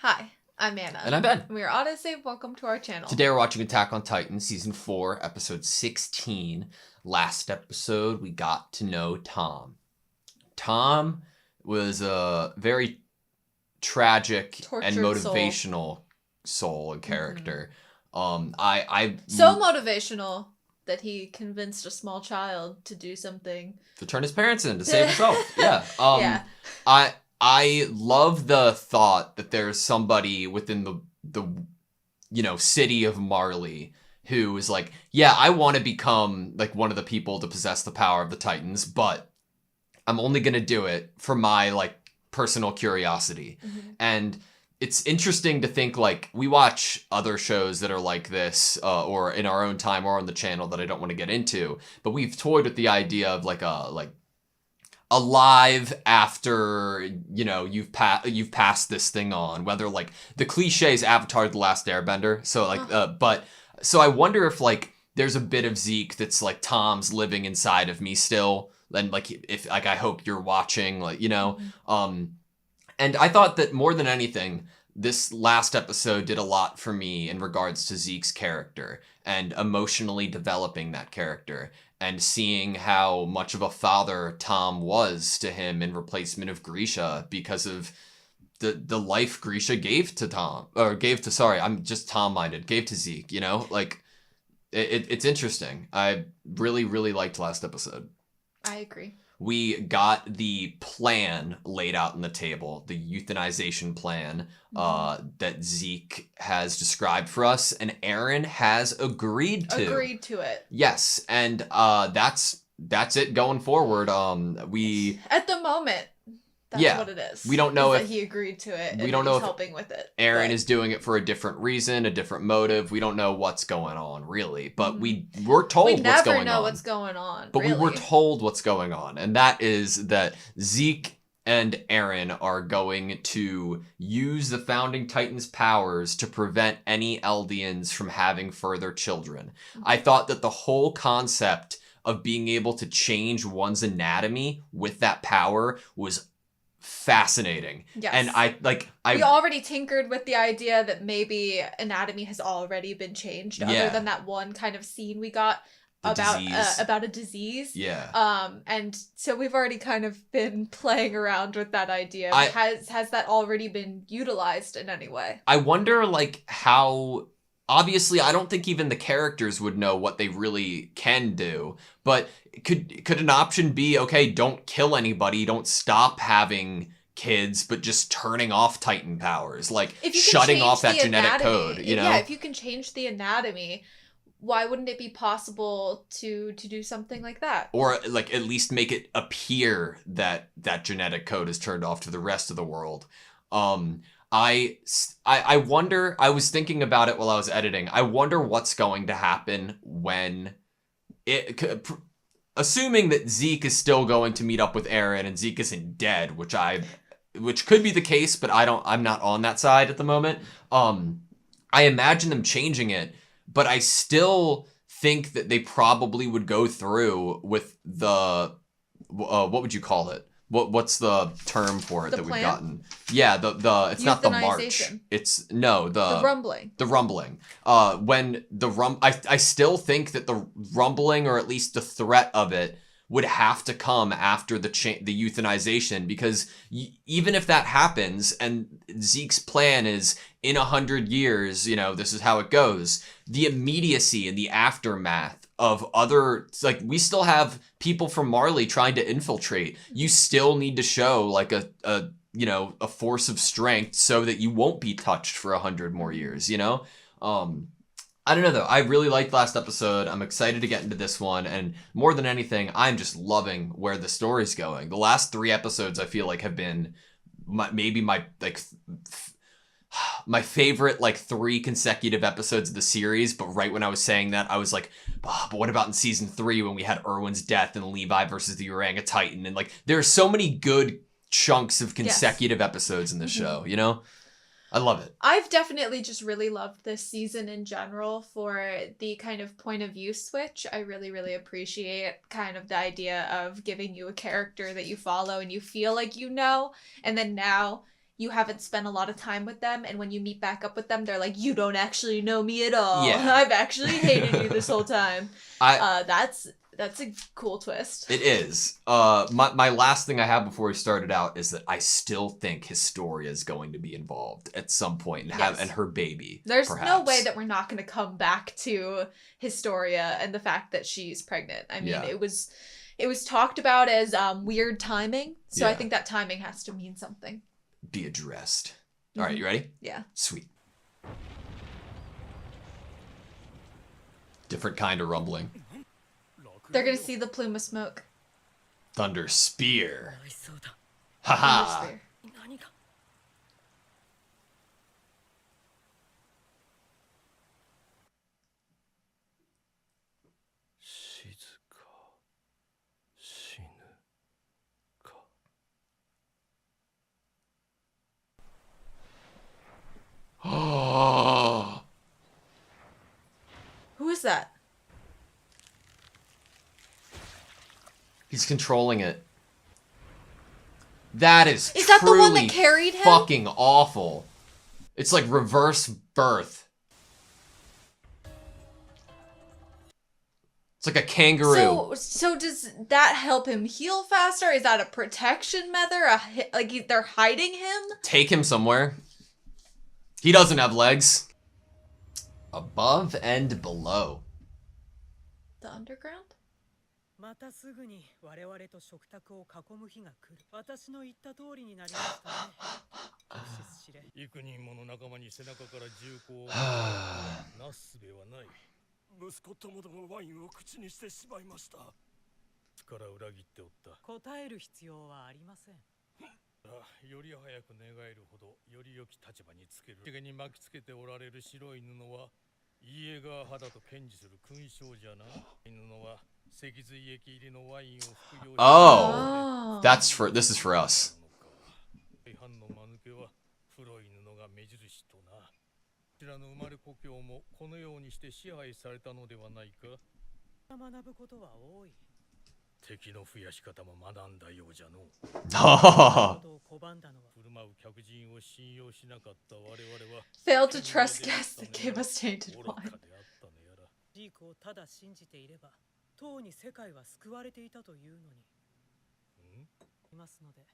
Hi, I'm Anna. And I'm Ben. We are AutoSave. Welcome to our channel. Today we're watching Attack on Titan, Season 4, Episode 16. Last episode, we got to know Tom. Tom was a very tragic and motivational soul and character. Mm-hmm. So motivational that he convinced a small child to do something. To turn his parents in, to save himself. Yeah. Yeah. I love the thought that there's somebody within the city of Marley who is like, yeah, I want to become like one of the people to possess the power of the Titans, but I'm only going to do it for my like personal curiosity. Mm-hmm. And it's interesting to think like we watch other shows that are like this or in our own time or on the channel that I don't want to get into, but we've toyed with the idea of like alive after you've passed this thing on, whether like the cliche is Avatar: The Last Airbender, so like but so I wonder if like there's a bit of Zeke that's like Tom's living inside of me still, and like if like I hope you're watching, like and I thought that more than anything this last episode did a lot for me in regards to Zeke's character and emotionally developing that character and seeing how much of a father Tom was to him in replacement of Grisha because of the life Grisha gave to Zeke, like it's interesting. I really, really liked last episode. I agree. We got the plan laid out on the table, the euthanization plan that Zeke has described for us, and Aaron has agreed to. Agreed to it. Yes, and that's it going forward. We at the moment. That's what it is. We don't know if he agreed to it. We don't know if helping with it. Aaron is doing it for a different reason, a different motive. We don't know what's going on really, but we're told what's going on. We never know what's going on. But really. we were told what's going on, and that is that Zeke and Aaron are going to use the Founding Titans' powers to prevent any Eldians from having further children. Mm-hmm. I thought that the whole concept of being able to change one's anatomy with that power was fascinating. Yes. And we already tinkered with the idea that maybe anatomy has already been changed other than that one kind of scene we got about a disease. Yeah. And so we've already kind of been playing around with that idea. Has that already been utilized in any way? I wonder like how. Obviously, I don't think even the characters would know what they really can do. But could an option be, okay, don't kill anybody, don't stop having kids, but just turning off Titan powers, like shutting off that genetic code, Yeah, if you can change the anatomy, why wouldn't it be possible to do something like that? Or like at least make it appear that that genetic code is turned off to the rest of the world. I wonder, I was thinking about it while I was editing. I wonder what's going to happen when assuming that Zeke is still going to meet up with Aaron and Zeke isn't dead, which could be the case, but I'm not on that side at the moment. I imagine them changing it, but I still think that they probably would go through with the, what would you call it? What's the term for it that we've gotten? Yeah, it's not the march. It's the rumbling. The rumbling. I still think that the rumbling, or at least the threat of it, would have to come after the euthanization, because even if that happens and Zeke's plan is in 100 years, this is how it goes. The immediacy and the aftermath of other, like, we still have people from Marley trying to infiltrate. You still need to show like a force of strength so that you won't be touched for 100 more years, I don't know though. I really liked last episode. I'm excited to get into this one, and more than anything, I'm just loving where the story's going. The last 3 episodes I feel like have been my favorite like 3 consecutive episodes of the series. But right when I was saying that, I was like, but what about in season 3 when we had Erwin's death and Levi versus the Orangutan, and like there are so many good chunks of consecutive episodes in the show, I love it. I've definitely just really loved this season in general for the kind of point of view switch. I really, really appreciate kind of the idea of giving you a character that you follow and you feel like and then now you haven't spent a lot of time with them, and when you meet back up with them, they're like, you don't actually know me at all. Yeah. I've actually hated you this whole time. That's a cool twist. It is. My last thing I have before we started out is that I still think Historia is going to be involved at some point and her baby. There's perhaps. No way that we're not going to come back to Historia and the fact that she's pregnant. I mean, it was talked about as weird timing, so I think that timing has to mean something. Be addressed. All right, you ready? Yeah. Sweet. Different kind of rumbling. They're gonna see the plume of smoke. Thunder Spear. Haha. Thunder Spear. Oh. Who is that? He's controlling it. That is that the one that carried him? Fucking awful. It's like reverse birth. It's like a kangaroo. So does that help him heal faster? Is that a protection method? Like they're hiding him? Take him somewhere. He doesn't have legs. Above and below. The underground? またすぐに我々と食卓を囲む日が来る。私の言った通りになりましたね。幾人もの仲間に背中から銃口をなすすべはない。息子ともどもワインを口にしてしまいました。力裏切っておった。答える必要はありません。より早く願えるほどより良き立場につける。手に巻きつけておられる白い布はイエガー肌と堅持する勲章じゃな。布は Oh, this is for us. Failed to trust guests that gave us tainted wine. とうに世界は救われていたというのに。いますので、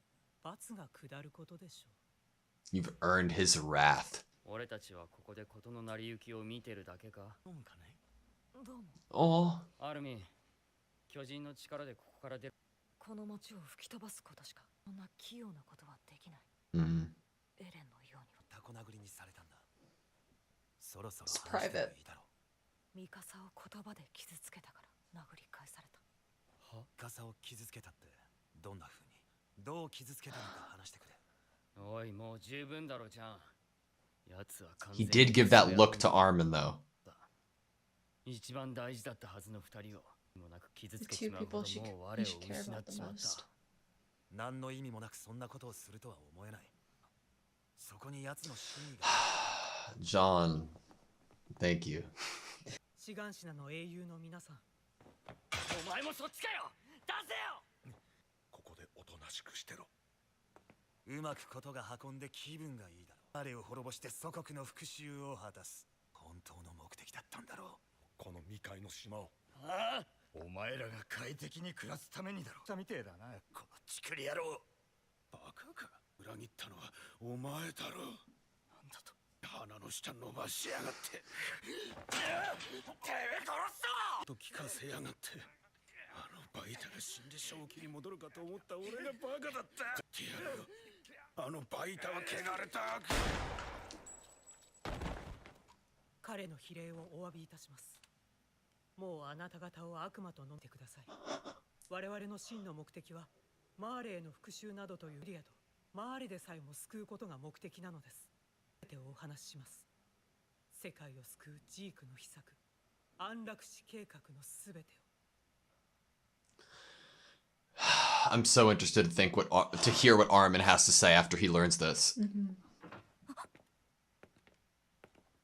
罰が下ることでしょう。You've earned his wrath. 俺たちはここで事の成り行きを見てるだけか。どうもかね。どうも。おお。アルミン、巨人の力でここから出る。この町を吹き飛ばすことしか、そんな器用なことはできない。エレンのようにタコ殴りにされたんだ。そろそろ話してもいいだろう。ミカサを言葉で傷つけたから。 殴り返された。は？傘を傷つけたってどんな風にどう傷つけたのか話してくれ。おい、もう十分だろじゃん。奴は完 He did give that look to Armin though. 一番大事だったはずの二人をもなく傷つけちまうほどもう我を失っちまった。何の意味もなくそんなことをするとは思えない。そこに奴の真意が。John, thank you. 志願士なの英雄の皆さん。 お前もそっちかよ。出せよ。ここでおとなしくしてろ。うまくことが運んで気分がいいだろう。彼を滅ぼして祖国の復讐を果たす。本当の目的だったんだろう。この未開の島を。ああ、お前らが快適に暮らすためにだろう。さみてえだな。このチクリ野郎。バカか。裏切ったのはお前だろう。なんだと。鼻の下伸ばしやがって。てめえ殺すぞ。と聞かせやがって。 あのバイタが死んで正気に戻るかと思った俺がバカだった。てやるよ。あのバイタは汚れた。彼の非礼をお詫びいたします。もうあなた方を悪魔と飲んでください。我々の真の目的はマーレへの復讐などというリアとマーレでさえも救うことが目的なのです。全てをお話しします。世界を救うジークの秘策、安楽死計画のすべてを。 I'm so interested to hear what Armin has to say after he learns this.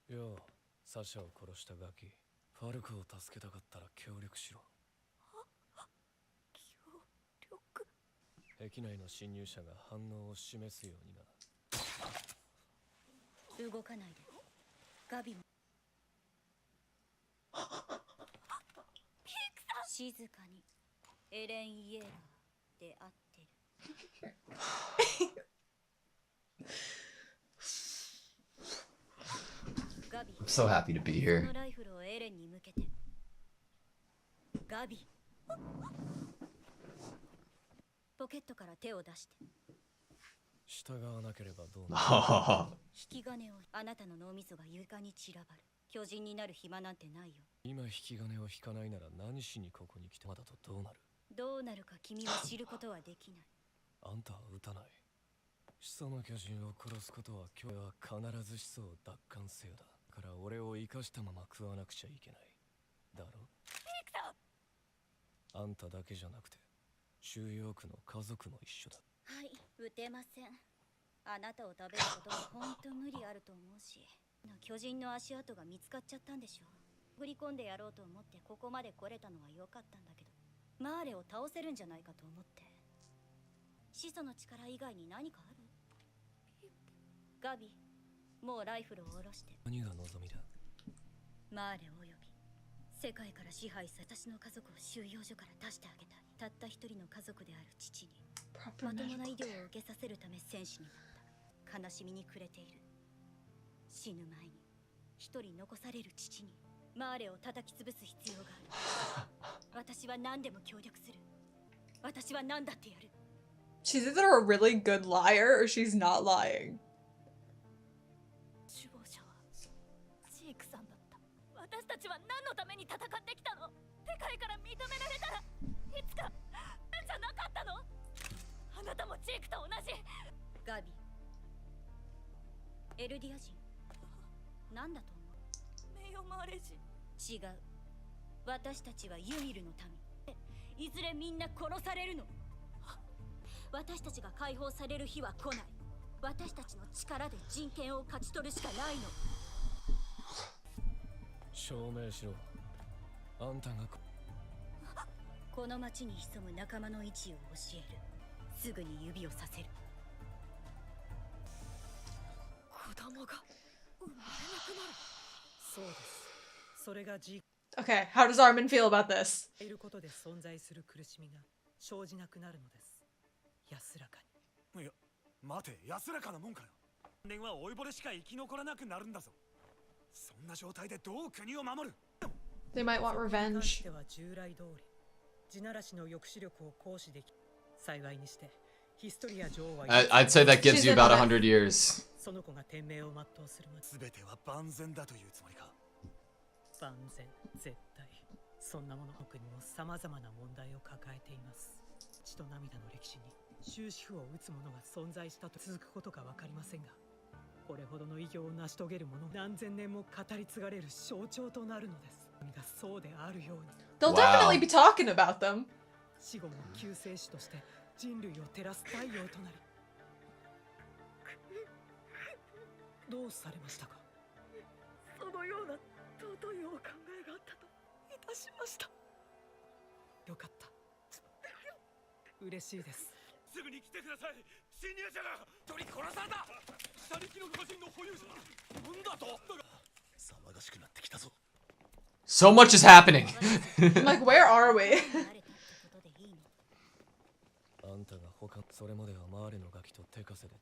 よう、サシャを殺したガキ、ファルクを助けたかったら協力しろ。協力？駅内の侵入者が反応を示すようにな。動かないで。ガビも静かにエレン・イエーガーであってる。ガビ I'm so happy to be そ here. のライフルをエレンに向けて。ガビポケットから手を出して。従わなければどうなる。引き金を。あなたの脳みそが床に散らばる。巨人になる暇なんてないよ。今引き金を引かないなら何しにここに来たまだとどうなる。どうなるか君は知ることはできない。あんたは撃たない。始祖の巨人を殺すことは今日は必ず始祖を奪還せよだ。から俺を生かしたまま食わなくちゃいけない。だろ。あんただけじゃなくて収容区の家族も一緒だ。はい、撃てません。あなたを食べることは本当無理あると思うし。巨人の足跡が見つかっちゃったんでしょ。振り込んでやろうと思ってここまで来れたのは良かったんだけど、マーレを倒せるんじゃないかと思って。始祖の力以外に何かある？ガビ、もうライフルを下ろして。何が望みだ。マーレおよび世界から支配され私の家族を収容所から出してあげたい。たった一人の家族である父にまともな医療を受けさせるため戦士になった。悲しみに暮れている。死ぬ前に一人残される父にマーレを叩き潰す必要がある。私は何でも協力する。私は何だってやる。She's either a really good liar or she's not lying. 首謀者はジークさんだった。私たちは何のために戦ってきたの？世界から認められたらいつかじゃなかったの？あなたもジークと同じ。ガビ、エルディア人なんだと思う？名誉マーレ人。違う。私たちはユミルの民。いずれみんな殺されるの。私たちが解放される日は来ない。私たちの力で人権を勝ち取るしかないの。証明しろ。あんたがこの町に潜む仲間の位置を教える。すぐに指をさせる。子供が生まれなくなる。そうです。それがG Okay, how does Armin feel about this? いることで存在する苦しみが生じなくなるのです。安らかに。いや、待て、安らかなもんかよ。人間は老いぼれしか生き残らなくなるんだぞ。そんな状態でどう国を守る？ They might want 関し revenge. ては従来通り地ならしの抑止力を行使でき、幸いにしてヒストリア女王は I'd say that gives you about 100 years. その子が天命を全うするまで全ては万全だというつもりか。万全絶対そんなもの国にも様々な問題を抱えています。血と涙の歴史に終止符を打つ者が存在したと続くことか分かりませんが、これほどの偉業を成し遂げる者何千年も語り継がれる象徴となるのです。神がそうであるように They'll Wow. definitely be talking about them. 死後も救世主として人類を照らす太陽となり、どうされましたか？そのような尊いお考えがあったといたしました。よかった。嬉しいです。すぐに来てください。侵入者が取り殺された。下力の巨人の保有者。なんだと？騒がしくなってきたぞ。 So much is happening. Like, where are we? あんたが他それまではマーレのガキと手稼で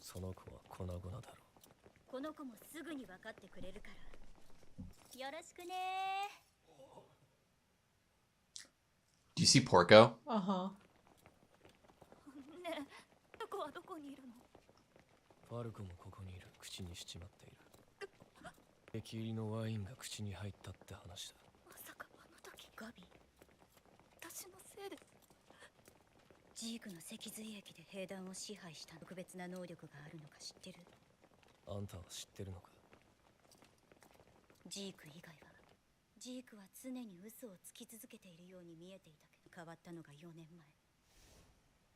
その子は粉々だろう。この子もすぐに分かってくれるから。よろしくね。 Do you see Porco? Uh-huh. ねえ、どこはどこにいるの？ファルコもここにいる。口にしちまっている。液入りのワインが口に入ったって話だ。まさかあの時ガビ、私のせいで。ジークの脊髄液で兵団を支配した特別な能力があるのか知ってる？あんたは知ってるのか？ジーク以外は。ジークは常に嘘をつき続けているように見えていたけど、変わったのが4年前。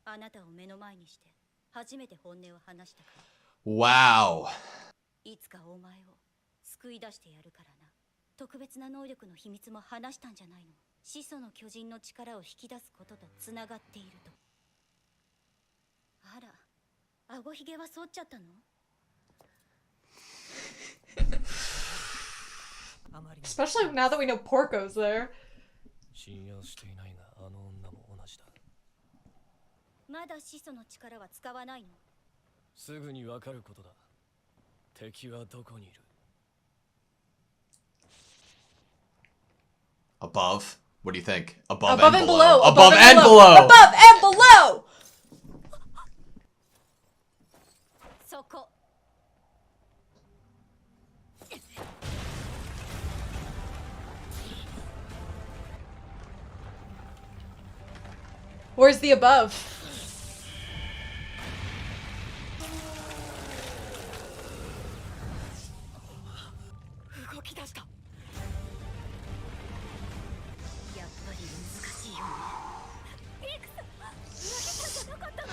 あなたを目の前にして初めて本音を話したから。 Wow. いつかお前を救い出してやるからな。特別な能力の秘密も話したんじゃないの？始祖の巨人の力を引き出すこととつながっていると。あら、顎ひげは剃っちゃったの？ Especially now that we know Porco's there. 信用していないがあの女も同じだ。まだ始祖の力は使わないの？すぐにわかることだ。敵はどこにいる？ Above? What do you think? Above and below. Above and below. Above and below. そこ。Where's the above? 動き出した。やっぱり難しいよね。ピクさん、負けたんじゃなかったの？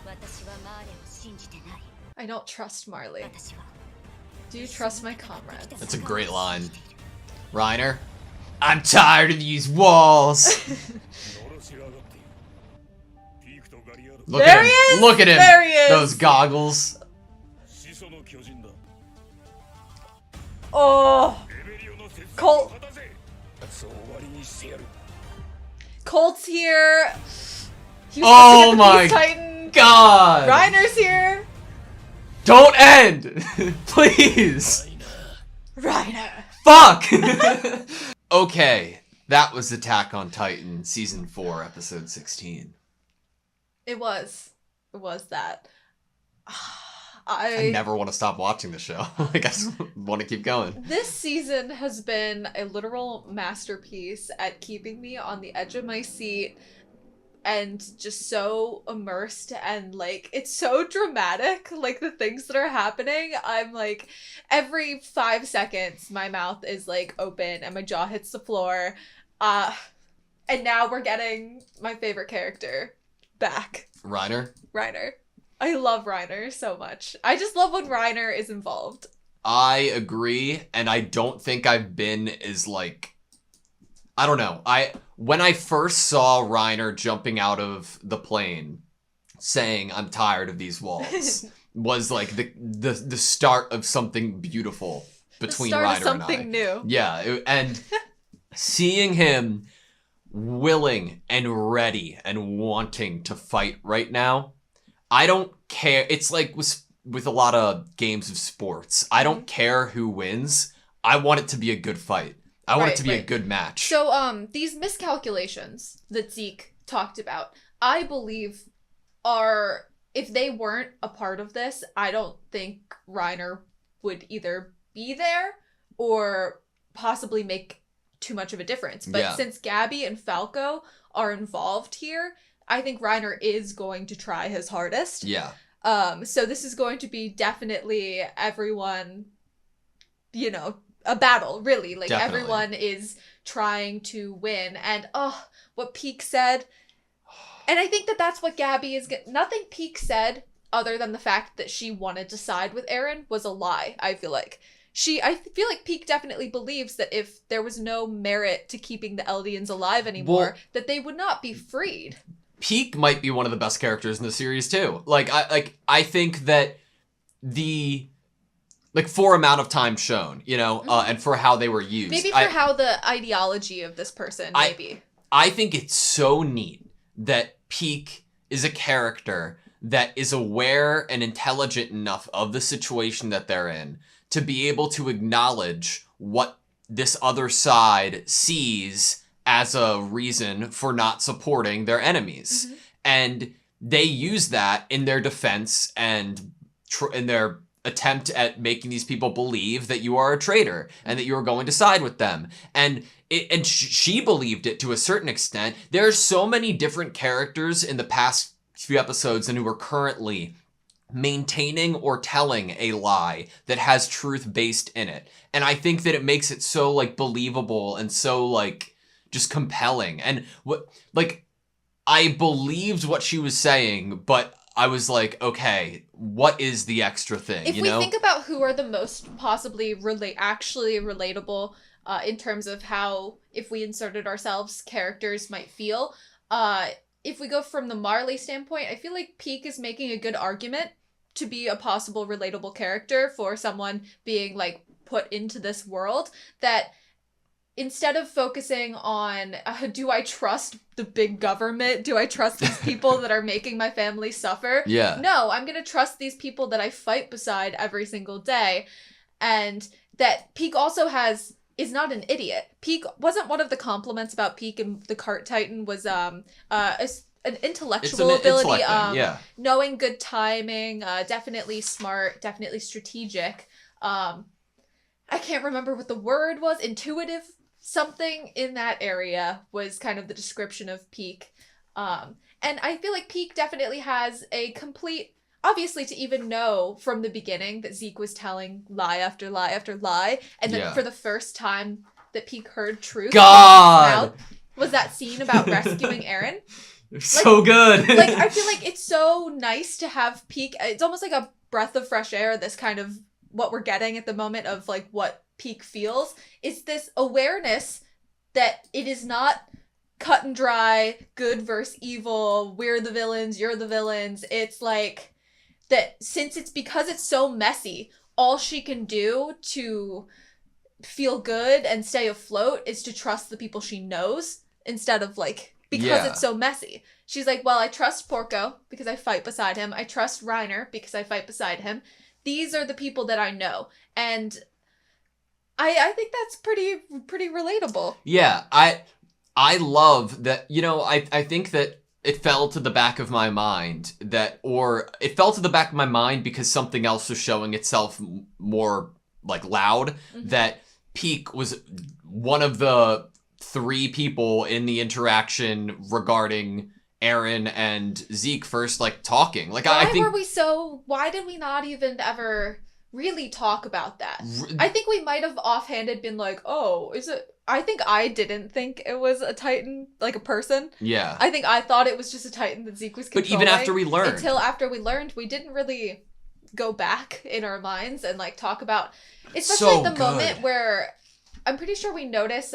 私はマーレを信じてない。I don't trust Marley. 私は。Do you trust my comrades? That's a great line. Reiner, I'm tired of these walls. Look There at he him. is! Look at him. There he is! Those goggles. Oh. Colt's here. He was Oh supposed to get the my Peace Titan. God. Reiner's here. Don't end. Please. Reiner. Fuck. Okay. That was Attack on Titan, Season 4, Episode 16. It was that. I never want to stop watching the show. Like, I just want to keep going. This season has been a literal masterpiece at keeping me on the edge of my seat and just so immersed, and like it's so dramatic, like the things that are happening. I'm like, every 5 seconds my mouth is like open and my jaw hits the floor. And now we're getting my favorite character back. Reiner? I love Reiner so much. I just love when Reiner is involved. I agree, and I don't think I've been as like, I don't know. When I first saw Reiner jumping out of the plane saying I'm tired of these walls was like the start of something beautiful between Reiner and I. The start of something new. Yeah, and seeing him willing and ready and wanting to fight right now, I don't care. It's like with a lot of games of sports. I don't care who wins. I want it to be a good fight. I want it to be a good match. So, these miscalculations that Zeke talked about, I believe are, if they weren't a part of this, I don't think Reiner would either be there or possibly make too much of a difference. But since Gabby and Falco are involved here, I think Reiner is going to try his hardest. Yeah. So this is going to be definitely everyone, a battle, really. Like, definitely. Everyone is trying to win. And, what Peak said. And I think that that's what Gabby is nothing Peak said, other than the fact that she wanted to side with Eren, was a lie, I feel like. I feel like Peak definitely believes that if there was no merit to keeping the Eldians alive anymore, that they would not be freed. Peak might be one of the best characters in the series too. I think that for amount of time shown, and for how they were used. Maybe for how the ideology of this person, maybe. I think it's so neat that Peak is a character that is aware and intelligent enough of the situation that they're in to be able to acknowledge what this other side sees as a reason for not supporting their enemies. Mm-hmm. And they use that in their defense and in their attempt at making these people believe that you are a traitor and that you are going to side with them. And she believed it to a certain extent. There are so many different characters in the past few episodes and who are currently maintaining or telling a lie that has truth based in it. And I think that it makes it so believable and so just compelling. And I believed what she was saying, but I was like, okay, what is the extra thing? If we think about who are the most possibly actually relatable in terms of how, if we inserted ourselves, characters might feel, if we go from the Marley standpoint, I feel like Peak is making a good argument to be a possible relatable character for someone being like put into this world, that instead of focusing on do I trust the big government, do I trust these people that are making my family suffer, Yeah. no, I'm gonna trust these people that I fight beside every single day. And that Peak also is not an idiot. Peak wasn't one of the compliments about Peak and the Cart Titan was an intellectual ability, yeah. knowing good timing, definitely smart, definitely strategic. I can't remember what the word was. Intuitive, something in that area was kind of the description of Peak. And I feel like Peak definitely has a complete, obviously, to even know from the beginning that Zeke was telling lie after lie after lie, and then for the first time that Peak heard truth God! was that scene about rescuing Eren. So good. Like, I feel like it's so nice to have Peak. It's almost like a breath of fresh air, this kind of what we're getting at the moment of like what Peak feels is this awareness that it is not cut and dry, good versus evil, we're the villains, you're the villains. It's like that since because it's so messy, all she can do to feel good and stay afloat is to trust the people she knows instead of like, because it's so messy. She's like, well, I trust Porco because I fight beside him. I trust Reiner because I fight beside him. These are the people that I know. And I think that's pretty relatable. Yeah, I love that, you know, I think that it fell to the back of my mind it fell to the back of my mind because something else was showing itself more like loud, that Peak was one of the 3 people in the interaction regarding Eren and Zeke first like talking. Like why did we not even ever really talk about that? I think we might have offhanded been like, oh, is it? I think I didn't think it was a Titan, like a person. Yeah. I think I thought it was just a Titan that Zeke was controlling. But even after we learned. Until after we learned, we didn't really go back in our minds and like talk about, especially the moment where I'm pretty sure we notice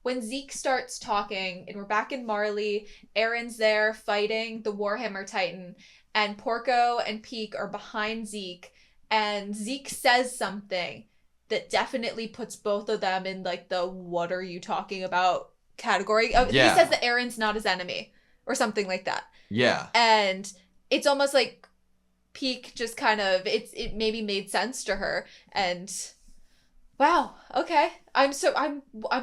when Zeke starts talking and we're back in Marley, Eren's there fighting the Warhammer Titan, and Porco and Peak are behind Zeke. And Zeke says something that definitely puts both of them in like the what are you talking about category. He says that Eren's not his enemy or something like that. Yeah. And it's almost like Peak just kind of it maybe made sense to her, and wow, okay. I'm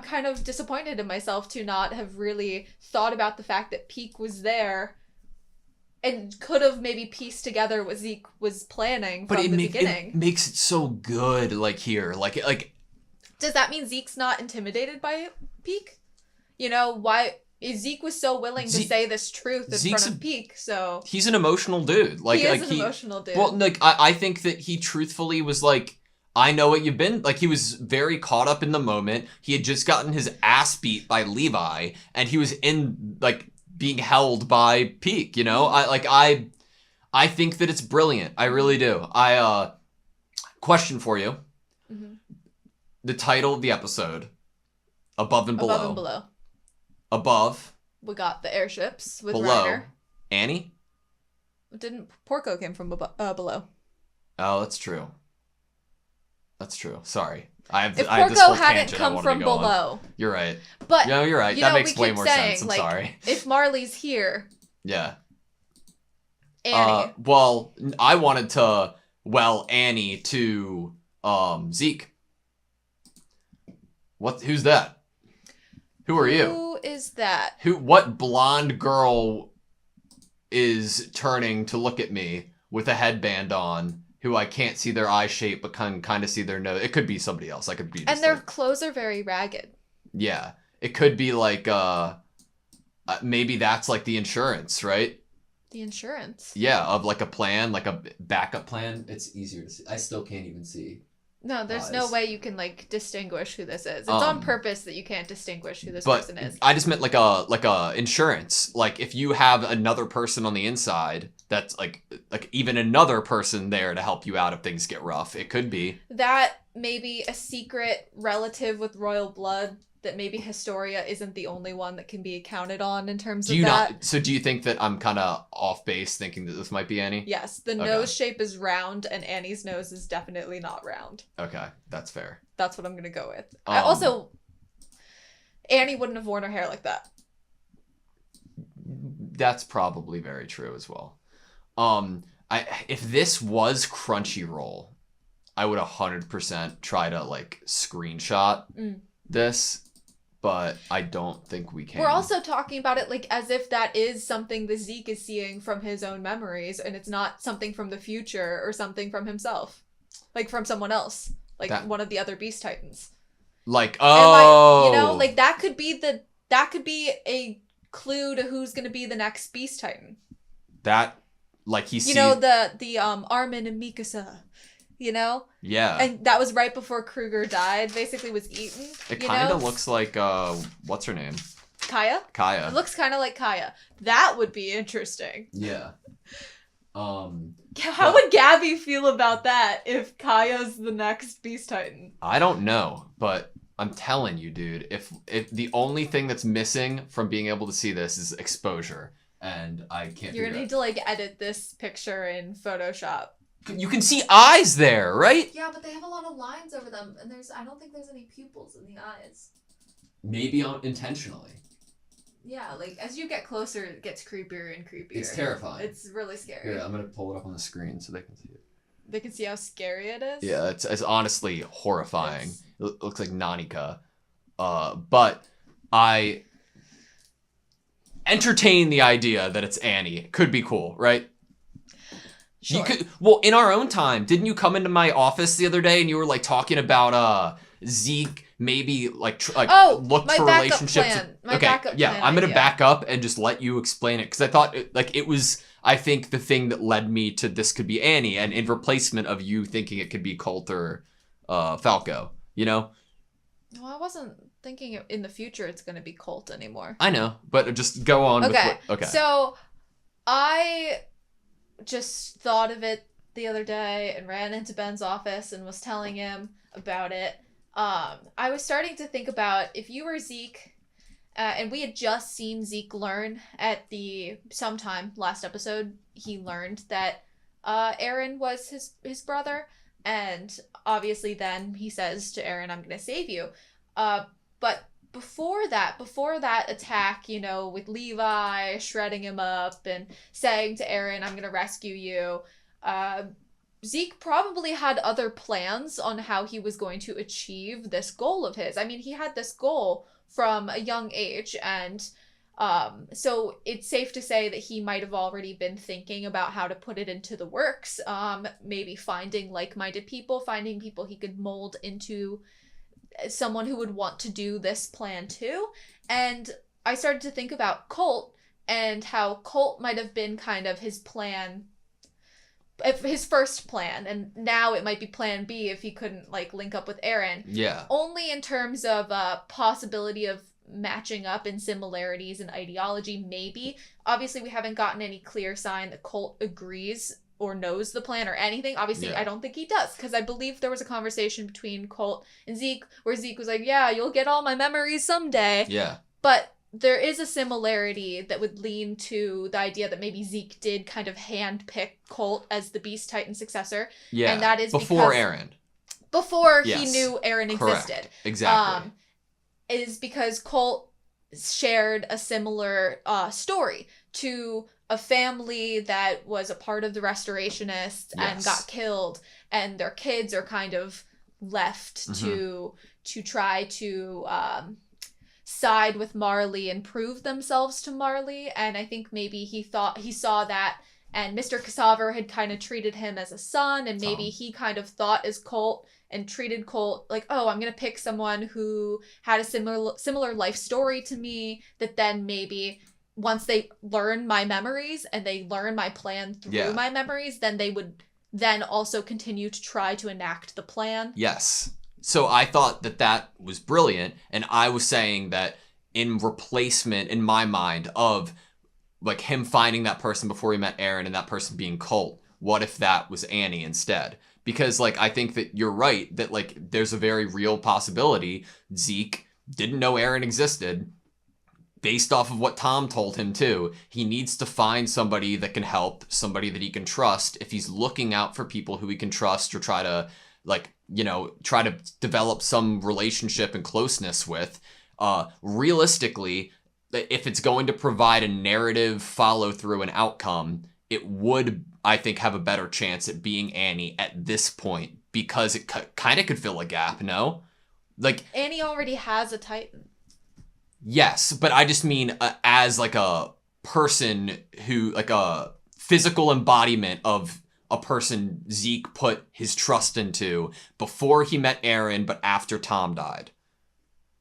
kind of disappointed in myself to not have really thought about the fact that Peak was there and could have maybe pieced together what Zeke was planning from the beginning. It makes it so good, like here. Like does that mean Zeke's not intimidated by Peak? You know, why Zeke was so willing to say this truth in front of Peak, so he's an emotional dude. Like he is an emotional dude. Well, like I think that he truthfully was like, I know what you've been like. He was very caught up in the moment. He had just gotten his ass beat by Levi, and he was in like being held by Peak, you know? I think that it's brilliant. I really do. Question for you. The title of the episode, Above and Below. Above and Below. Above. We got the airships with below. Reiner. Annie? Didn't Porco came from below? Oh, that's true. That's true. Sorry. If Porco hadn't come from below. You're right. But no, you're right. That makes way more sense. I'm sorry. If Marley's here. Yeah. Annie. Well, I wanted to Annie to Zeke. Who's that? Who are you? Who is that? What blonde girl is turning to look at me with a headband on, who I can't see their eye shape but can kind of see their nose? It could be somebody else. I could be and their clothes are very ragged. Yeah. It could be like maybe that's like the insurance, right? The insurance. Yeah, of like a plan, like a backup plan. It's easier to see. I still can't even see. No, there's no way you can like distinguish who this is. It's on purpose that you can't distinguish who this person is. I just meant like a insurance. Like if you have another person on the inside, that's like even another person there to help you out if things get rough. It could be. That maybe a secret relative with royal blood, that maybe Historia isn't the only one that can be counted on in terms Do of you that. not? So do you think that I'm kind of off base thinking that this might be Annie? Yes, the nose shape is round, and Annie's nose is definitely not round. Okay, that's fair. That's what I'm gonna go with. Also, Annie wouldn't have worn her hair like that. That's probably very true as well. If this was Crunchyroll, I would 100% try to like screenshot this, but I don't think we can. We're also talking about it like as if that is something that Zeke is seeing from his own memories, and it's not something from the future or something from himself, like from someone else, like one of the other Beast Titans. Like, oh, you know, like that could be a clue to who's gonna be the next Beast Titan. That, like, he sees, you know, the Armin and Mikasa. You know? Yeah. And that was right before Kruger died, basically was eaten. It kind of looks like, what's her name? Kaya? Kaya. It looks kind of like Kaya. That would be interesting. Yeah. How would Gabby feel about that if Kaya's the next Beast Titan? I don't know, but I'm telling you, dude, if the only thing that's missing from being able to see this is exposure, and I can't You're gonna need to, like, edit this picture in Photoshop. You can see eyes there, right? Yeah, but they have a lot of lines over them, and I don't think there's any pupils in the eyes. Maybe intentionally. Yeah, like, as you get closer, it gets creepier and creepier. It's terrifying. It's really scary. Yeah, I'm gonna pull it up on the screen so they can see it. They can see how scary it is? Yeah, it's honestly horrifying. It looks like Nanika. But I entertain the idea that it's Annie. It could be cool, right? Sure. You could, well, in our own time, didn't you come into my office the other day and you were like talking about Zeke maybe like look for relationships? Plan. My backup plan I'm gonna idea. back up and just let you explain it because I thought it was, I think, the thing that led me to this could be Annie, and in replacement of you thinking it could be Colt or Falco, you know? Well, I wasn't thinking in the future it's going to be Colt anymore. I know, but just go on. Okay. Okay. So I just thought of it the other day and ran into Ben's office and was telling him about it. I was starting to think about if you were Zeke, and we had just seen Zeke learn at sometime last episode, he learned that Eren was his brother, and obviously then he says to Eren, I'm gonna save you. But before that attack, you know, with Levi shredding him up and saying to Eren, I'm gonna rescue you, Zeke probably had other plans on how he was going to achieve this goal of his. I mean, he had this goal from a young age, and so it's safe to say that he might have already been thinking about how to put it into the works, maybe finding like-minded people, finding people he could mold into someone who would want to do this plan too. And I started to think about Colt and how Colt might have been kind of his plan, his first plan, and now it might be plan B if he couldn't like link up with Eren. Yeah. Only in terms of possibility of matching up in similarities and ideology, maybe. Obviously, we haven't gotten any clear sign that Colt agrees or knows the plan or anything. Obviously, Yeah. I don't think he does, because I believe there was a conversation between Colt and Zeke where Zeke was like, yeah, you'll get all my memories someday. Yeah. But there is a similarity that would lean to the idea that maybe Zeke did kind of handpick Colt as the Beast Titan successor. Yeah. And that is before because Eren. Before he Yes. knew Eren Correct. existed. Exactly. Is because Colt shared a similar story to a family that was a part of the Restorationists and Yes. got killed, and their kids are kind of left to try to side with Marley and prove themselves to Marley. And I think maybe he saw that, and Mr. Casaver had kind of treated him as a son, and maybe he kind of thought as Colt and treated Colt like, oh, I'm gonna pick someone who had a similar life story to me, that then maybe once they learn my memories and they learn my plan through my memories, then they would then also continue to try to enact the plan. Yes. So I thought that was brilliant, and I was saying that in replacement, in my mind, of like him finding that person before he met Eren and that person being Colt, what if that was Annie instead? because like I think that you're right that like there's a very real possibility Zeke didn't know Eren existed. Based off of what Tom told him too, he needs to find somebody that can help, somebody that he can trust. If he's looking out for people who he can trust or try to try to develop some relationship and closeness with, realistically, if it's going to provide a narrative follow through and outcome, it would, I think, have a better chance at being Annie at this point, because it kind of could fill a gap, no? Like, Annie already has a Titan. Yes, but I just mean as like a person who, like a physical embodiment of a person Zeke put his trust into before he met Eren, but after Tom died.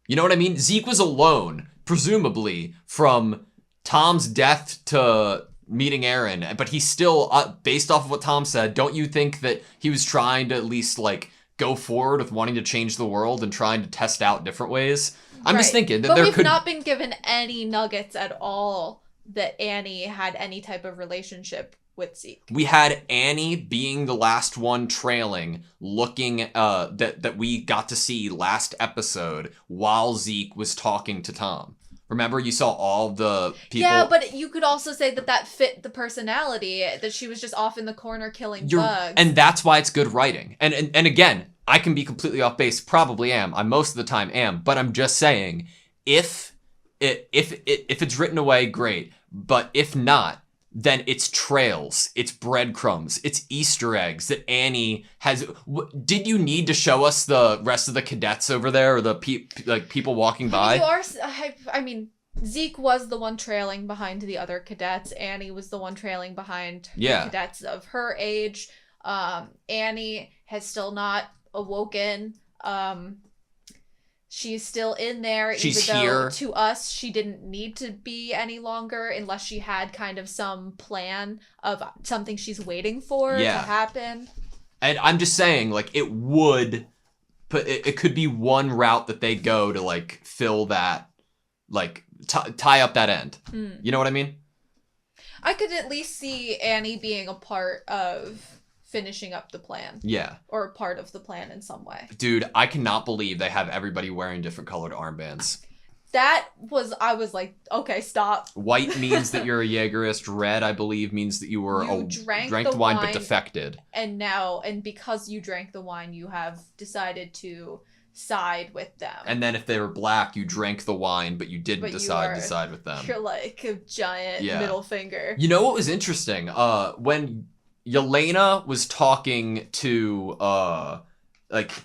You know what I mean? Zeke was alone, presumably, from Tom's death to meeting Eren, but he still, based off of what Tom said, don't you think that he was trying to at least, like, go forward with wanting to change the world and trying to test out different ways? I'm just thinking that but we've not been given any nuggets at all that Annie had any type of relationship with Zeke. We had Annie being the last one trailing, looking that we got to see last episode while Zeke was talking to Tom. Remember, you saw all the people. Yeah, but you could also say that fit the personality, that she was just off in the corner killing bugs. And that's why it's good writing. And again, I can be completely off base, probably am. I most of the time am, but I'm just saying, if it's written away, great. But if not, then it's trails, it's breadcrumbs, it's Easter eggs that Annie has. Did you need to show us the rest of the cadets over there, or the people walking by? I mean, Zeke was the one trailing behind the other cadets. Annie was the one trailing behind the cadets of her age. Annie has still not awoken. She's still in there. She's even though here. To us, she didn't need to be any longer unless she had kind of some plan of something she's waiting for to happen. And I'm just saying, like, it would, but it could be one route that they go to, like, fill that, like, tie up that end. You know what I mean? I could at least see Annie being a part of finishing up the plan. Yeah. Or a part of the plan in some way. Dude, I cannot believe they have everybody wearing different colored armbands. I was like, okay, stop. White means that you're a Jaegerist. Red, I believe, means that you drank the wine but defected. And because you drank the wine, you have decided to side with them. And then if they were black, you drank the wine, but you didn't decide to side with them. You're like a giant middle finger. You know what was interesting? When Yelena was talking to,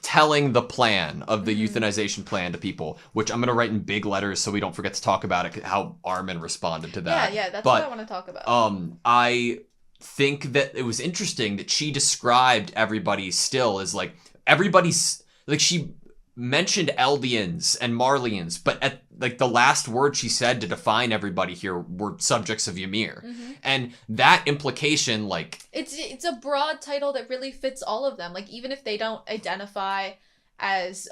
telling the plan of the euthanization plan to people, which I'm going to write in big letters so we don't forget to talk about it, how Armin responded to that. Yeah, that's what I want to talk about. I think that it was interesting that she described everybody still as, like, everybody's, like, she mentioned Eldians and Marlians, but at like the last word she said to define everybody here were subjects of Ymir. And that implication, like, it's a broad title that really fits all of them. Like, even if they don't identify as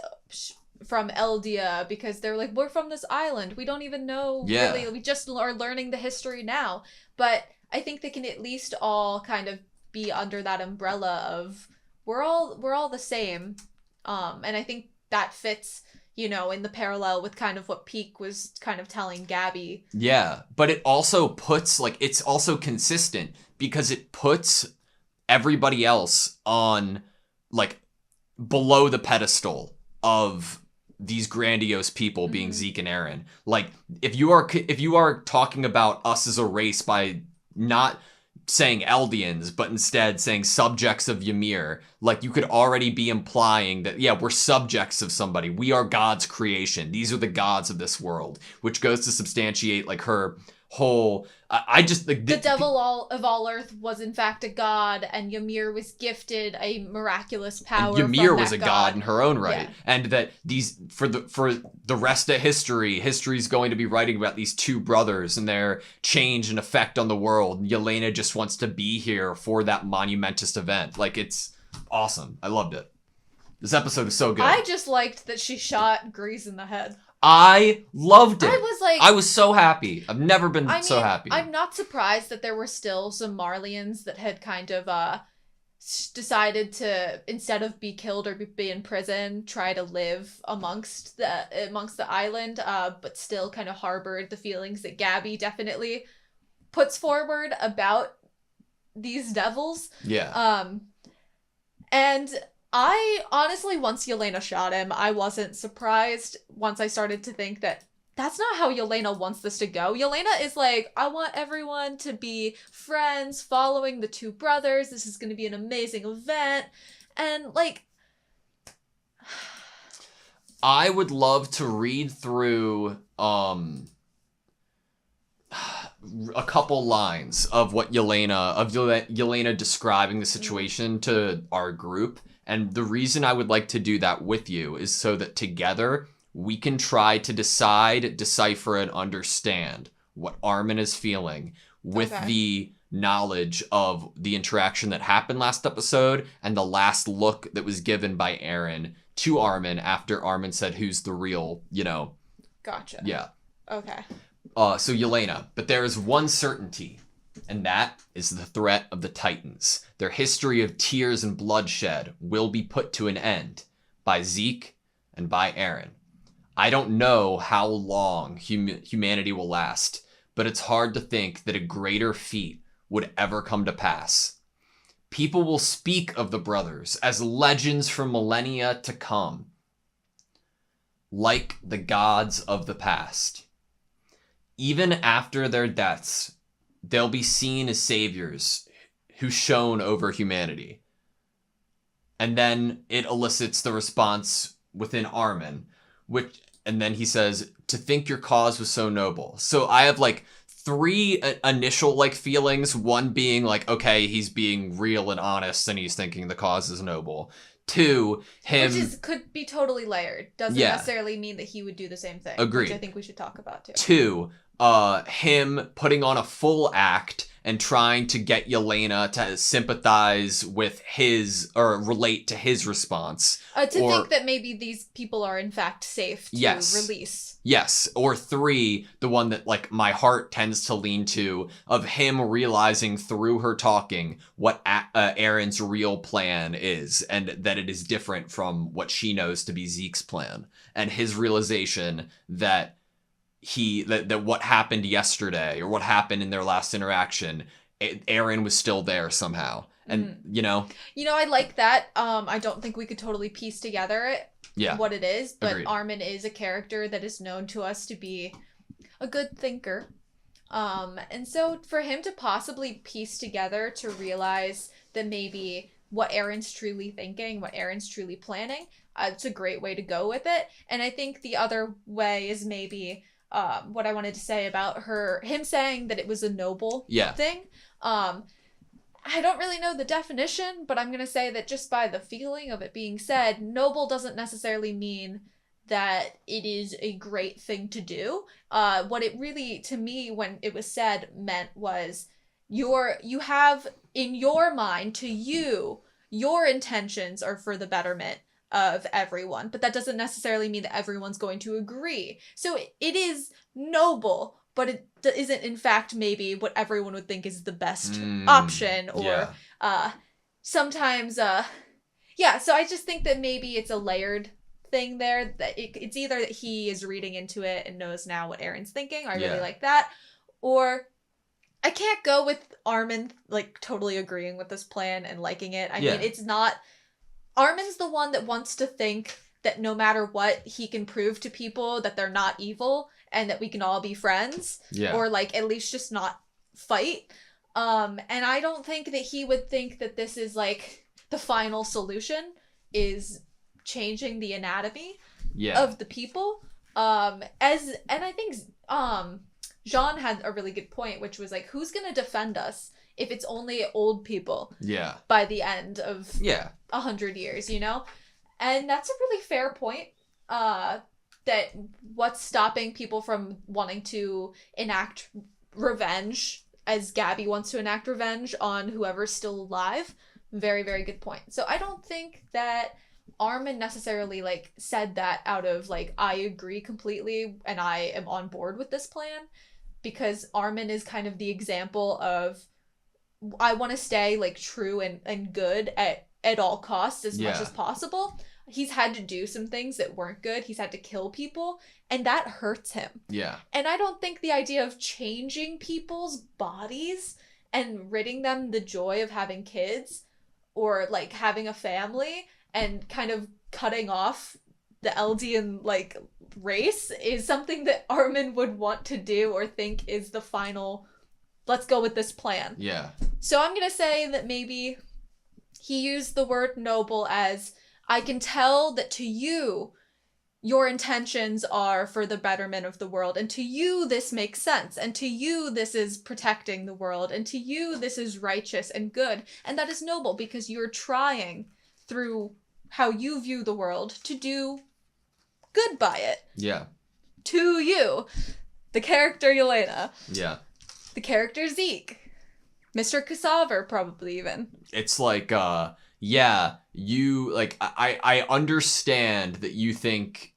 from Eldia because they're like, we're from this island, we don't even know really, we just are learning the history now. But I think they can at least all kind of be under that umbrella of we're all the same. And I think that fits, you know, in the parallel with kind of what Peak was kind of telling Gabby. Yeah, but it also puts, like, it's also consistent because it puts everybody else on, like, below the pedestal of these grandiose people being Zeke and Eren. Like, if you are talking about us as a race by not saying Eldians, but instead saying subjects of Ymir, like, you could already be implying that, yeah, we're subjects of somebody. We are God's creation. These are the gods of this world, which goes to substantiate, like, her whole... the devil of all earth was in fact a god, and Ymir was gifted a miraculous power. And Ymir was a god in her own right, and that these for the rest of history's going to be writing about these two brothers and their change and effect on the world. And Yelena just wants to be here for that monumentous event. Like, it's awesome. I loved it. This episode is so good. I just liked that she shot Grease in the head. I loved it. I was so happy. I've never been so happy. I'm not surprised that there were still some Marlians that had kind of decided to, instead of be killed or be in prison, try to live amongst the island, but still kind of harbored the feelings that Gabby definitely puts forward about these devils. Yeah. And I honestly, once Yelena shot him, I wasn't surprised once I started to think that that's not how Yelena wants this to go. Yelena is like, I want everyone to be friends, following the two brothers. This is going to be an amazing event. And, like... I would love to read through a couple lines of what Yelena describing the situation to our group. And the reason I would like to do that with you is so that together we can try to decipher, and understand what Armin is feeling with the knowledge of the interaction that happened last episode and the last look that was given by Eren to Armin after Armin said, who's the real, Gotcha. Yeah. Okay. So Yelena, but there is one certainty, and that is the threat of the Titans. Their history of tears and bloodshed will be put to an end by Zeke and by Eren. I don't know how long humanity will last, but it's hard to think that a greater feat would ever come to pass. People will speak of the brothers as legends for millennia to come, like the gods of the past. Even after their deaths, they'll be seen as saviors who shone over humanity. And then it elicits the response within Armin, and then he says, to think your cause was so noble. So I have like three initial like feelings. One being like, okay, he's being real and honest and he's thinking the cause is noble. Two, him... Which could be totally layered. Doesn't necessarily mean that he would do the same thing. Agreed. Which I think we should talk about too. Two, him putting on a full act and trying to get Yelena to sympathize with his, or relate to his response. Think that maybe these people are in fact safe to release. Yes. Or three, the one that like my heart tends to lean to, of him realizing through her talking what Eren's real plan is, and that it is different from what she knows to be Zeke's plan. And his realization that that what happened yesterday, or what happened in their last interaction, Eren was still there somehow. And, I like that. I don't think we could totally piece together what it is, but Agreed. Armin is a character that is known to us to be a good thinker. And so for him to possibly piece together to realize that maybe what Eren's truly thinking, what Eren's truly planning, it's a great way to go with it. And I think the other way is maybe... what I wanted to say about him saying that it was a noble thing. I don't really know the definition, but I'm going to say that just by the feeling of it being said, noble doesn't necessarily mean that it is a great thing to do. What it really, to me, when it was said, meant was you have in your mind, to you, your intentions are for the betterment of everyone, but that doesn't necessarily mean that everyone's going to agree. So it is noble, but it isn't in fact maybe what everyone would think is the best option, or sometimes so I just think that maybe it's a layered thing there, that it's either that he is reading into it and knows now what Eren's thinking, I really like that, or I can't go with Armin like totally agreeing with this plan and liking it. I mean, it's not... Armin's the one that wants to think that no matter what, he can prove to people that they're not evil and that we can all be friends. Or like at least just not fight. And I don't think that he would think that this is like the final solution is changing the anatomy of the people. And I think Jean had a really good point, which was like, who's gonna defend us if it's only old people by the end of 100 years, And that's a really fair point, that what's stopping people from wanting to enact revenge, as Gabby wants to enact revenge on whoever's still alive. Very, very good point. So I don't think that Armin necessarily like said that out of like, I agree completely and I am on board with this plan, because Armin is kind of the example of I want to stay like true and good at all costs as much as possible. He's had to do some things that weren't good. He's had to kill people, and that hurts him. Yeah. And I don't think the idea of changing people's bodies and ridding them the joy of having kids or like having a family and kind of cutting off the Eldian like race is something that Armin would want to do or think is the final, let's go with this plan. Yeah. So I'm going to say that maybe he used the word noble as, I can tell that to you, your intentions are for the betterment of the world, and to you this makes sense, and to you this is protecting the world, and to you this is righteous and good, and that is noble because you're trying through how you view the world to do good by it. Yeah. To you, the character Yelena. Yeah. The character Zeke. Mr. Casaver, probably even. It's like, yeah, you, like, I understand that you think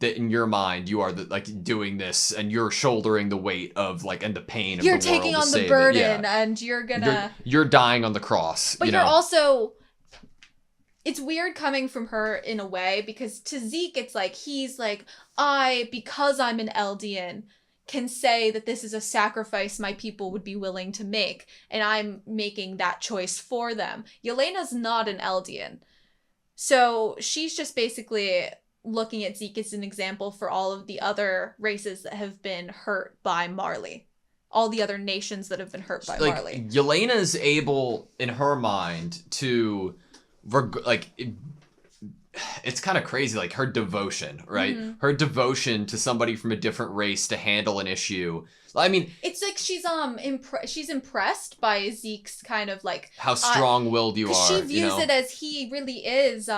that in your mind you are like doing this and you're shouldering the weight of like and the pain of you're the world taking to on the save burden it. Yeah. and you're gonna you're dying on the cross. but you you're know? also, it's weird coming from her in a way, because to Zeke it's like he's like, because I'm an Eldian, can say that this is a sacrifice my people would be willing to make, and I'm making that choice for them. Yelena's not an Eldian. So she's just basically looking at Zeke as an example for all of the other races that have been hurt by Marley. All the other nations that have been hurt by Marley. Yelena's able, in her mind, to, it's kind of crazy, like her devotion, right? Mm-hmm. Her devotion to somebody from a different race to handle an issue. I mean, it's like she's impressed by Zeke's kind of like how strong-willed you are. She views it as he really is.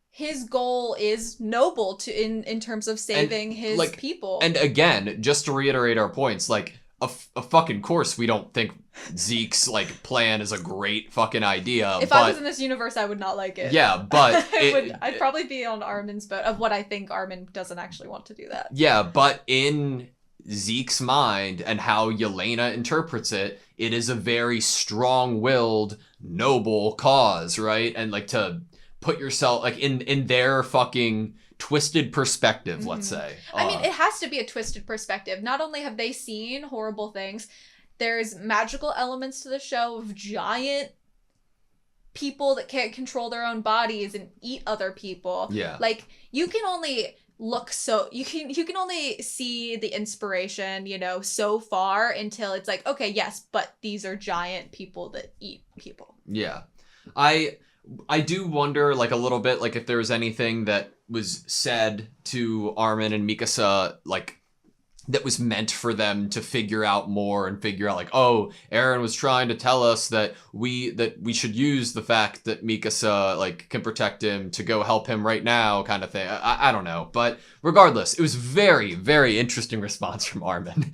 His goal is noble to in terms of saving his people. And again, just to reiterate our points, like a fucking course, we don't think Zeke's like plan is a great fucking idea. If I was in this universe, I would not like it. Yeah, but I'd probably be on Armin's boat of what I think Armin doesn't actually want to do that. Yeah, but in Zeke's mind and how Yelena interprets it, it is a very strong-willed, noble cause, right? And like to put yourself like in their fucking twisted perspective, let's say. I mean, it has to be a twisted perspective. Not only have they seen horrible things, there's magical elements to the show of giant people that can't control their own bodies and eat other people. Yeah. Like, you can only you can only see the inspiration, so far until it's like, okay, yes, but these are giant people that eat people. Yeah. I do wonder, like, a little bit, like, if there was anything that was said to Armin and Mikasa, like, that was meant for them to figure out more and figure out, like, oh, Eren was trying to tell us that we should use the fact that Mikasa, like, can protect him to go help him right now, kind of thing. I don't know. But regardless, it was very, very interesting response from Armin.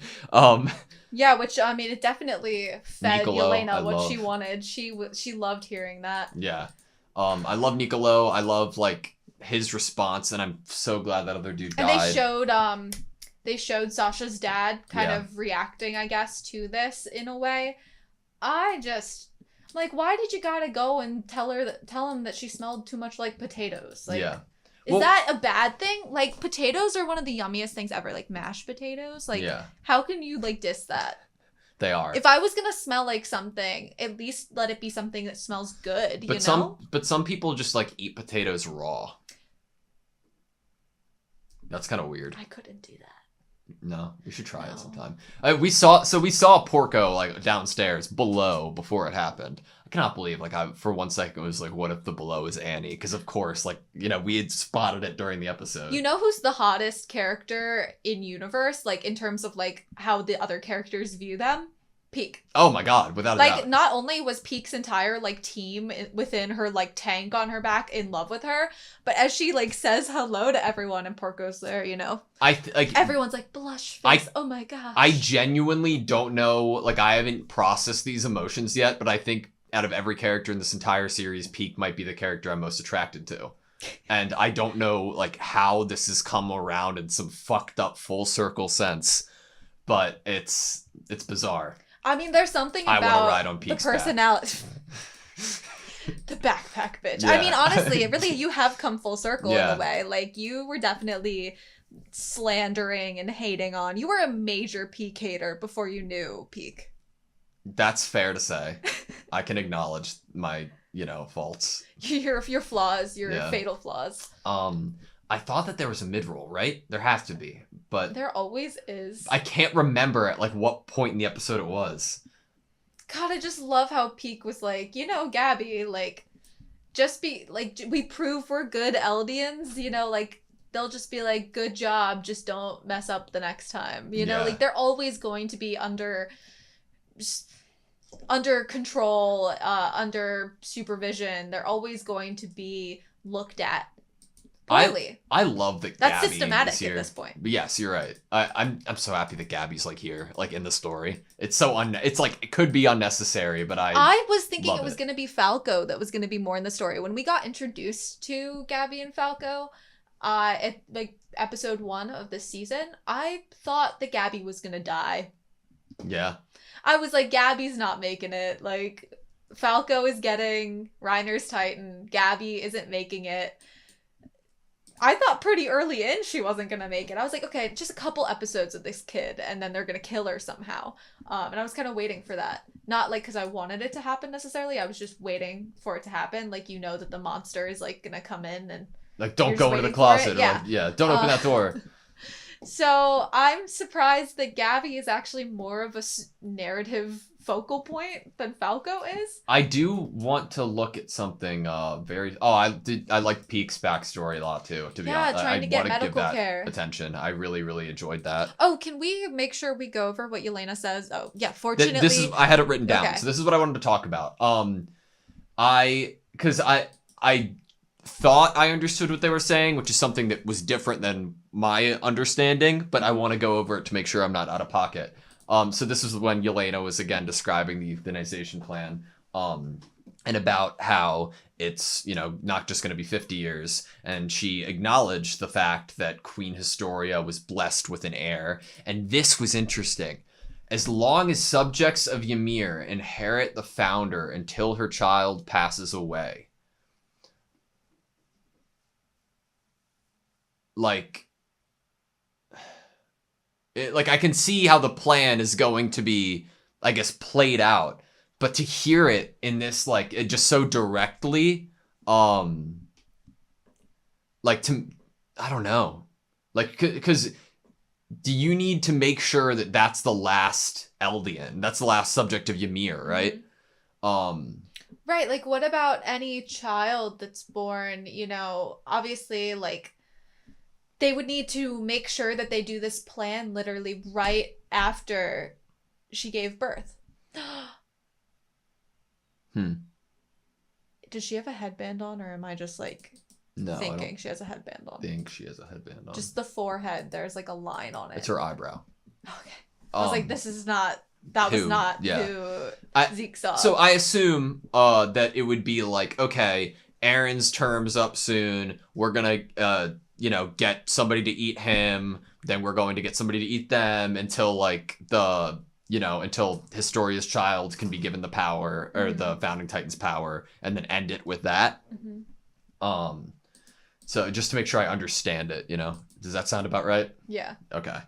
Yeah, which, I mean, it definitely fed Nicolo, Yelena what she wanted. She loved hearing that. Yeah. I love Nicolo. I love, like, his response, and I'm so glad that other dude died. And they showed Sasha's dad kind of reacting, I guess, to this in a way. I just, like, why did you gotta go and tell him that she smelled too much like potatoes? Like, is that a bad thing? Like, potatoes are one of the yummiest things ever. Like, mashed potatoes. Like, how can you, like, diss that? They are. If I was gonna smell like something, at least let it be something that smells good, you know? But some people just, like, eat potatoes raw. That's kind of weird. I couldn't do that. No, we should try it sometime. We saw Porco, like, downstairs below before it happened. I cannot believe, like, for 1 second was like, what if the below is Annie? Because of course, like, we had spotted it during the episode. You know who's the hottest character in universe, like, in terms of, like, how the other characters view them? Peak. Oh my god, without a doubt. Like, not only was Peak's entire, like, team within her, like, tank on her back in love with her, but as she, like, says hello to everyone and Porco's there, everyone's like, blush face, oh my gosh. I genuinely don't know, like, I haven't processed these emotions yet, but I think out of every character in this entire series, Peak might be the character I'm most attracted to. And I don't know, like, how this has come around in some fucked up full circle sense, but it's bizarre. I mean, there's something I about wanna ride on the Peek's back. personality. The backpack bitch. Yeah. I mean, honestly, really, you have come full circle in Yeah. a way. Like, you were definitely slandering and hating on. You were a major Peak hater before you knew Peak. That's fair to say. I can acknowledge my, faults. Your flaws, your Yeah. fatal flaws. I thought that there was a mid-roll, right? There has to be, but There always is. I can't remember at like what point in the episode it was. God, I just love how Peak was like, Gabby, like, just be, like, we prove we're good Eldians, like, they'll just be like, good job, just don't mess up the next time, Yeah. like, they're always going to be under control, under supervision, they're always going to be looked at poorly. I love that That's Gabby systematic is here. at this point. But yes, you're right. I'm so happy that Gabby's like here, like in the story. It's so it's like it could be unnecessary, but I was thinking love it was it. going to be Falco that was going to be more in the story. When we got introduced to Gabby and Falco, at like episode 1 of this season, I thought that Gabby was going to die. Yeah. I was like, Gabby's not making it. Like, Falco is getting Reiner's Titan. Gabby isn't making it. I thought pretty early in she wasn't going to make it. I was like, okay, just a couple episodes of this kid, and then they're going to kill her somehow. And I was kind of waiting for that. Not, like, because I wanted it to happen necessarily. I was just waiting for it to happen. Like, that the monster is, like, going to come in and... Like, don't You're go just into the waiting for closet. it? Yeah. Or, yeah, don't open that door. So I'm surprised that Gabby is actually more of a narrative focal point than Falco is. I do want to look at something I like Peek's backstory a lot too, to be honest. Trying to get wanna medical give that care. attention. I really, really enjoyed that. Oh, can we make sure we go over what Yelena says? Oh, yeah, fortunately. This is I had it written down. Okay. So this is what I wanted to talk about. I thought I understood what they were saying, which is something that was different than my understanding, but I want to go over it to make sure I'm not out of pocket. So this is when Yelena was again describing the euthanization plan, and about how it's, not just going to be 50 years. And she acknowledged the fact that Queen Historia was blessed with an heir. And this was interesting. As long as subjects of Ymir inherit the founder until her child passes away. Like I can see how the plan is going to be, I guess, played out, but to hear it in this, like, it just so directly, I don't know, like, because do you need to make sure that that's the last Eldian, that's the last subject of Ymir, right? Right, like, what about any child that's born, obviously, like, they would need to make sure that they do this plan literally right after she gave birth. Does she have a headband on, or am I just, like, No, thinking she has a headband on? I think she has a headband on. Just the forehead, there's, like, a line on it. It's her eyebrow. Okay. I was like, this is not... That was not who Zeke saw. So I assume that it would be like, okay, Aaron's term's up soon. We're going to... get somebody to eat him, then we're going to get somebody to eat them until like until Historia's child can be given the power or the Founding Titan's power, and then end it with that. So just to make sure I understand it, does that sound about right? Yeah. Okay.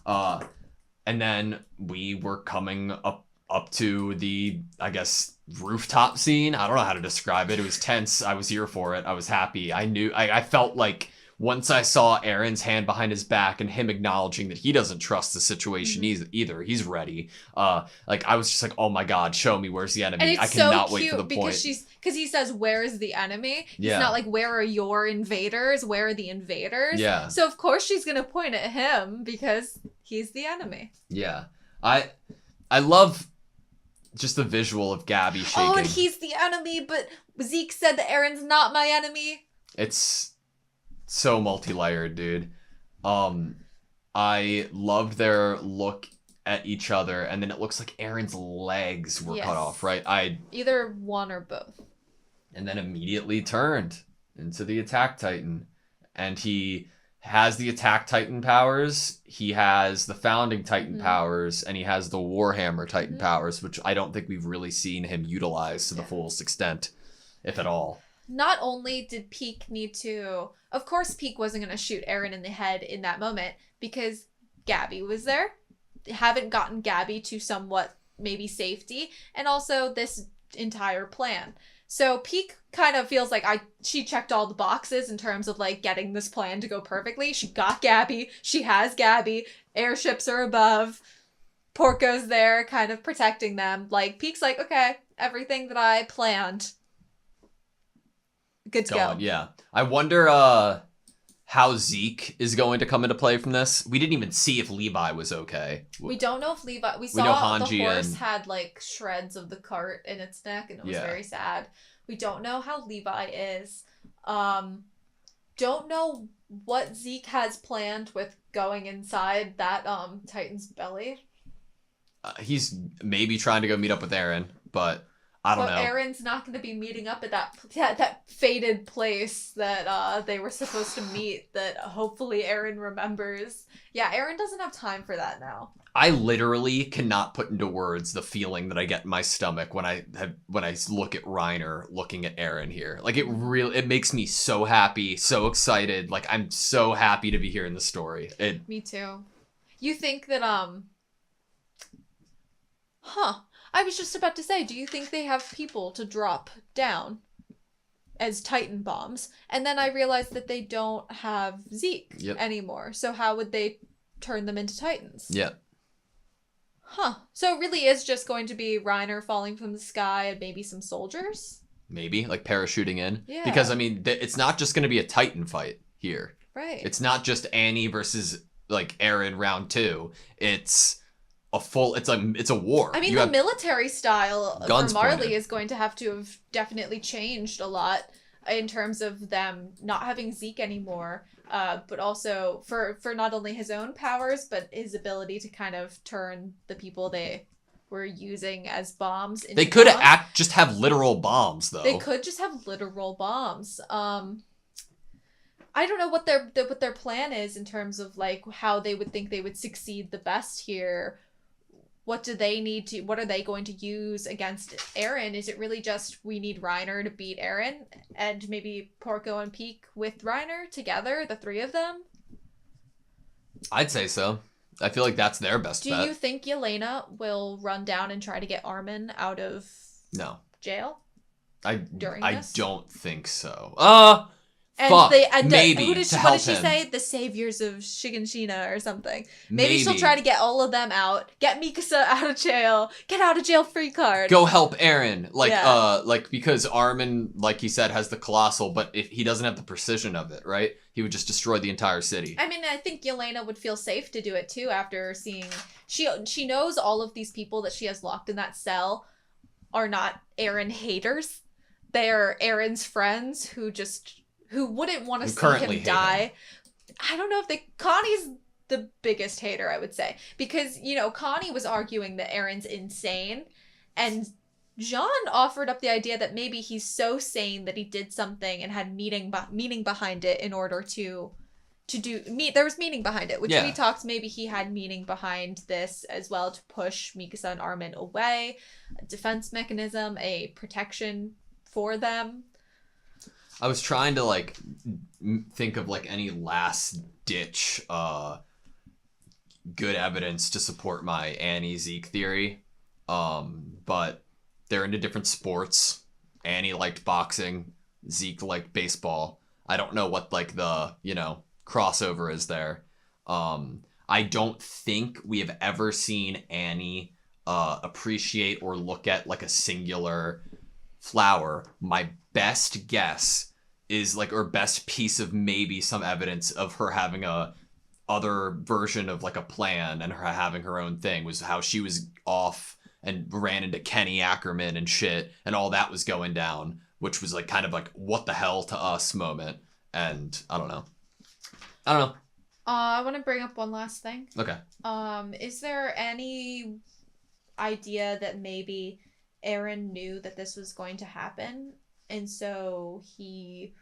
And then we were coming up to the, I guess, rooftop scene. I don't know how to describe it. It was tense. I was here for it. I was happy. I felt like once I saw Aaron's hand behind his back and him acknowledging that he doesn't trust the situation either, he's ready. I was just like, oh my God, show me where's the enemy. And it's I cannot so wait for the cute point. because he says, where is the enemy? Yeah. It's not like, where are your invaders? Where are the invaders? Yeah. So of course she's going to point at him because he's the enemy. Yeah. I love just the visual of Gabby shaking. Oh, and he's the enemy, but Zeke said that Aaron's not my enemy. It's so multi-layered, dude. I loved their look at each other, and then it looks like Aaron's legs were cut off, right? Either one or both. And then immediately turned into the Attack Titan, and he has the Attack Titan powers, he has the Founding Titan powers, and he has the Warhammer Titan powers, which I don't think we've really seen him utilize to the fullest extent, if at all. Not only did Peak need to... Of course Peak wasn't going to shoot Eren in the head in that moment, because Gabby was there. They haven't gotten Gabby to somewhat maybe safety, and also this entire plan. So Peak kind of feels like she checked all the boxes in terms of like getting this plan to go perfectly. She got Gabby. She has Gabby. Airships are above. Porco's there kind of protecting them. Like Peak's like, okay, everything that I planned, good to go. Yeah. I wonder how Zeke is going to come into play from this. We didn't even see if Levi was okay. We don't know if Levi... We saw know the Hanji horse and... had like shreds of the cart in its neck, and it was very sad. We don't know how Levi is. Don't know what Zeke has planned with going inside that Titan's belly. He's maybe trying to go meet up with Eren, but I don't know. Eren's not going to be meeting up at that fated place that they were supposed to meet, that hopefully Eren remembers. Yeah, Eren doesn't have time for that now. I literally cannot put into words the feeling that I get in my stomach when I look at Reiner looking at Eren here. Like it makes me so happy, so excited. Like I'm so happy to be hearing the story. Me too. You think that I was just about to say, do you think they have people to drop down as Titan bombs? And then I realized that they don't have Zeke anymore. So how would they turn them into Titans? Yeah. So it really is just going to be Reiner falling from the sky and maybe some soldiers? Maybe, like parachuting in. Yeah. Because, I mean, it's not just going to be a Titan fight here. Right. It's not just Annie versus, like, Eren round 2. It's a war. I mean, the military style Guns for Marley pointed. is going to have definitely changed a lot in terms of them not having Zeke anymore. But also for not only his own powers, but his ability to kind of turn the people they were using as bombs into They could bombs. just have literal bombs, though. They could just have literal bombs. I don't know what their plan is in terms of like how they would think they would succeed the best here. What are they going to use against Eren? Is it really just we need Reiner to beat Eren and maybe Porco and Peak with Reiner together, the three of them? I'd say so. I feel like that's their best bet. Do you think Yelena will run down and try to get Armin out of jail? I this? don't think so. Maybe what did she say? The saviors of Shiganshina or something. Maybe she'll try to get all of them out. Get Mikasa out of jail. Get out of jail free card. Go help Eren. Because Armin, like he said, has the colossal, but if he doesn't have the precision of it, right? He would just destroy the entire city. I mean, I think Yelena would feel safe to do it too after seeing she knows all of these people that she has locked in that cell are not Eren haters. They're Eren's friends who wouldn't want to see him die. I don't know if Connie's the biggest hater, I would say. Because, Connie was arguing that Eren's insane. And Jean offered up the idea that maybe he's so sane that he did something and had meaning behind it in order to there was meaning behind it, which we talked, maybe he had meaning behind this as well to push Mikasa and Armin away. A defense mechanism, a protection for them. I was trying to think of any last ditch good evidence to support my Annie Zeke theory, but they're into different sports. Annie liked boxing, Zeke liked baseball. I don't know what the crossover is there. I don't think we have ever seen Annie appreciate or look at a singular flower. My best guess is or best piece of maybe some evidence of her having a other version of a plan and her having her own thing was how she was off and ran into Kenny Ackerman and shit, and all that was going down, which was kind of what the hell to us moment. And I don't know. I want to bring up one last thing. Okay. Is there any idea that maybe Eren knew that this was going to happen, and so he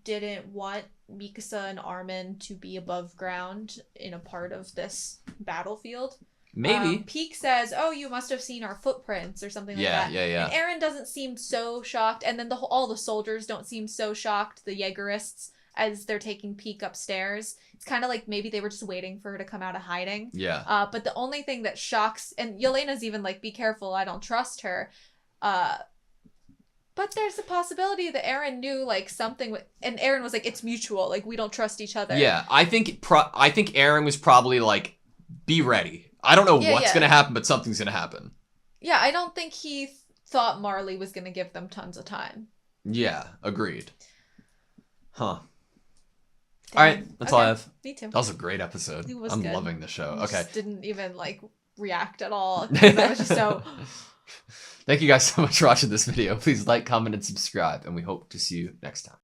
didn't want Mikasa and Armin to be above ground in a part of this battlefield. Maybe. Peak says, "Oh, you must have seen our footprints or something like that." Yeah. And Eren doesn't seem so shocked, and then all the soldiers don't seem so shocked. The Jaegerists, as they're taking Peak upstairs, it's kind of like maybe they were just waiting for her to come out of hiding. Yeah. But the only thing that shocks, and Yelena's even like, "Be careful, I don't trust her." But there's a possibility that Eren knew like something, and Eren was like, "It's mutual. Like we don't trust each other." Yeah, I think Eren was probably like, "Be ready. I don't know what's gonna happen, but something's gonna happen." Yeah, I don't think he thought Marley was gonna give them tons of time. Yeah, agreed. Huh. Damn. All right, that's all I have. Me too. That was a great episode. It was I'm good. loving the show. I Okay. just didn't even like react at all. I was just so. Thank you guys so much for watching this video. Please like, comment, and subscribe, and we hope to see you next time.